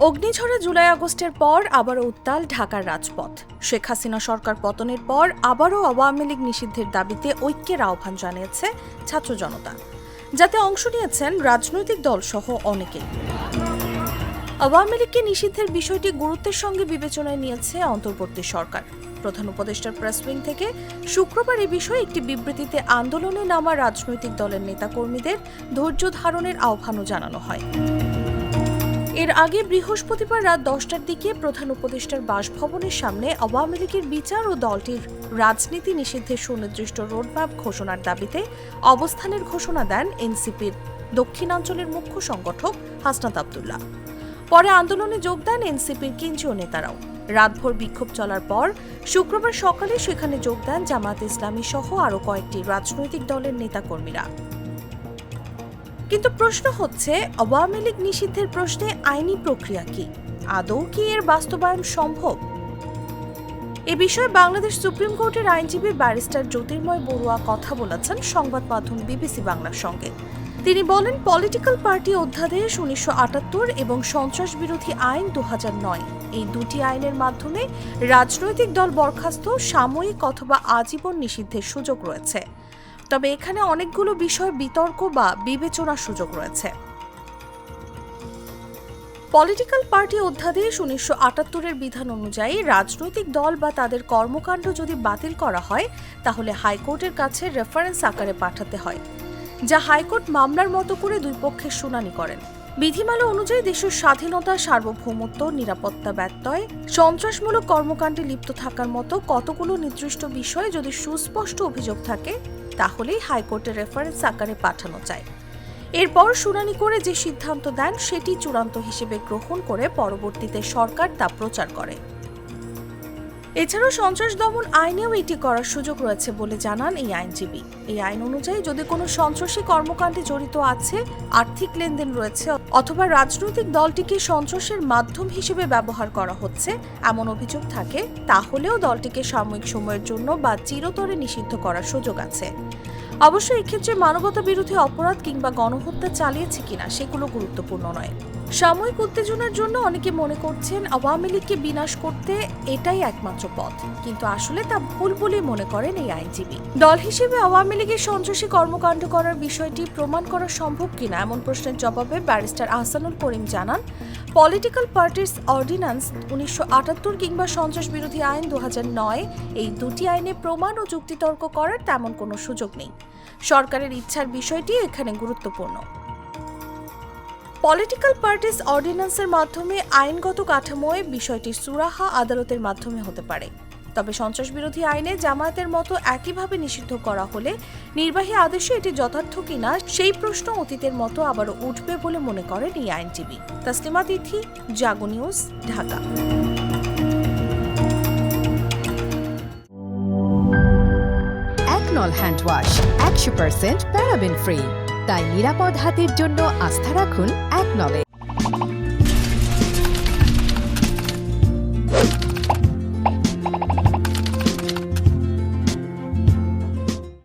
অগ্নিঝড়ে জুলাই আগস্টের পর আবারও উত্তাল ঢাকার রাজপথ। শেখ হাসিনা সরকার পতনের পর আবারও আওয়ামী লীগ নিষিদ্ধের দাবিতে ঐক্যের আহ্বান জানিয়েছে ছাত্র জনতা, যাতে অংশ নিয়েছেন রাজনৈতিক দলসহ অনেকেই। আওয়ামী লীগকে নিষিদ্ধের বিষয়টি গুরুত্বের সঙ্গে বিবেচনায় নিয়েছে অন্তর্বর্তী সরকার। প্রধান উপদেষ্টার প্রেস উইং থেকে শুক্রবার এ বিষয়ে একটি বিবৃতিতে আন্দোলনে নামা রাজনৈতিক দলের নেতাকর্মীদের ধৈর্য ধারণের আহ্বানও জানানো হয়। এর আগে বৃহস্পতিবার রাত 10টার দিকে প্রধান উপদেষ্টার বাসভবনের সামনে আওয়ামী লীগের বিচার ও দলটির রাজনীতি নিষিদ্ধের সুনির্দিষ্ট রোডম্যাপ ঘোষণার দাবিতে অবস্থানের ঘোষণা দেন এনসিপির দক্ষিণাঞ্চলের মুখ্য সংগঠক হাসনাত আব্দুল্লাহ। পরে আন্দোলনে যোগ দেন এনসিপির কেন্দ্রীয় নেতারাও। রাতভর বিক্ষোভ চলার পর শুক্রবার সকালে সেখানে যোগ দেন জামায়াত ইসলামী সহ আরও কয়েকটি রাজনৈতিক দলের নেতাকর্মীরা। কিন্তু প্রশ্ন হচ্ছে, আওয়ামী লীগ নিষিদ্ধের প্রশ্নে আইনি প্রক্রিয়া কি? আদৌ কি এর বাস্তবায়ন সম্ভব? এ বিষয়ে বাংলাদেশ সুপ্রিম কোর্টের আইনজীবী ব্যারিস্টার জ্যোতির্ময় বড়ুয়া কথা বলেছেন সংবাদ মাধ্যম বিবিসি বাংলার সঙ্গে। তিনি বলেন, পলিটিক্যাল পার্টি অধ্যাদেশ 1978 এবং সন্ত্রাস বিরোধী আইন 2009, এই দুটি আইনের মাধ্যমে রাজনৈতিক দল বরখাস্ত, সাময়িক অথবা আজীবন নিষিদ্ধের সুযোগ রয়েছে। তবে এখানে অনেকগুলো বিষয় বিতর্ক বা বিবেচনার সুযোগ রয়েছে। পলিটিক্যাল পার্টি অধ্যাদেশ 1978-এর বিধান অনুযায়ী রাজনৈতিক দল বা তাদের কর্মকাণ্ড যদি বাতিল করা হয়, তাহলে হাইকোর্টের কাছে রেফারেন্স আকারে পাঠাতে হয়, যা হাইকোর্ট মামলার মতো করে দুই পক্ষের শুনানি করেন। বিধিমালা অনুযায়ী দেশের স্বাধীনতা, সার্বভৌমত্ব, নিরাপত্তা ব্যত্যয়, সন্ত্রাসমূলক কর্মকাণ্ডে লিপ্ত থাকার মতো কতগুলো নির্দিষ্ট বিষয়ে যদি সুস্পষ্ট অভিযোগ থাকে, তাহলেই হাইকোর্টের রেফারেন্স আকারে পাঠানো যায়। এরপর শুনানি করে যে সিদ্ধান্ত দেন সেটি চূড়ান্ত হিসেবে গ্রহণ করে পরবর্তীতে সরকার তা প্রচার করে। এছাড়াও সন্ত্রাস দমন আইনেও এটি করার সুযোগ রয়েছে বলে জানান এই আইনজীবী। এই আইন অনুযায়ী যদি কোনো সন্ত্রাসী কর্মকাণ্ডে জড়িত আছে, আর্থিক লেনদেন রয়েছে অথবা রাজনৈতিক দলটিকে সন্ত্রাসের মাধ্যম হিসেবে ব্যবহার করা হচ্ছে এমন অভিযোগ থাকে, তাহলেও দলটিকে সাময়িক সময়ের জন্য বা চিরতরে নিষিদ্ধ করার সুযোগ আছে। অবশ্য এক্ষেত্রে মানবতা বিরোধী অপরাধ কিংবা গণহত্যা চালিয়েছে কিনা সেগুলো গুরুত্বপূর্ণ নয়। সাময়িক উত্তেজনার জন্য অনেকে মনে করছেন আওয়ামী লীগকে বিনাশ করতে এটাই একমাত্র পথ, কিন্তু আসলে তা ভুল বলেই মনে করেন এই আইনজীবী। দল হিসেবে আওয়ামী লীগের সন্ত্রাসী কর্মকাণ্ড করার বিষয়টি প্রমাণ করা সম্ভব কিনা এমন প্রশ্নের জবাবে ব্যারিস্টার আহসানুল করিম জানান, পলিটিক্যাল পার্টিস অর্ডিন্যান্স 1978 কিংবা সন্ত্রাস বিরোধী আইন 2009, এই দুটি আইনে প্রমাণ ও যুক্তিতর্ক করার তেমন কোনো সুযোগ নেই। সরকারের ইচ্ছার বিষয়টি এখানে গুরুত্বপূর্ণ। পলিটিক্যাল পার্টিস অর্ডিন্যান্সের মাধ্যমে আইনগত কাঠামোয় বিষয়টি সুরাহা আদালতের মাধ্যমে হতে পারে। তবে সন্ত্রাস বিরোধী আইনে জামায়াতের মতো একইভাবে নিষিদ্ধ করা হলে নির্বাহী আদেশে এটি যথার্থ কিনা সেই প্রশ্ন অতীতের মতো আবারও উঠবে বলে মনে করেন এই আইনজীবী। তাসলিমা তিথি, জাগো নিউজ, ঢাকা। একনল হ্যান্ড ওয়াশ 100% প্যারাবেন ফ্রি, তাই নিরাপদ হাতের জন্য আস্থা রাখুন একনলে।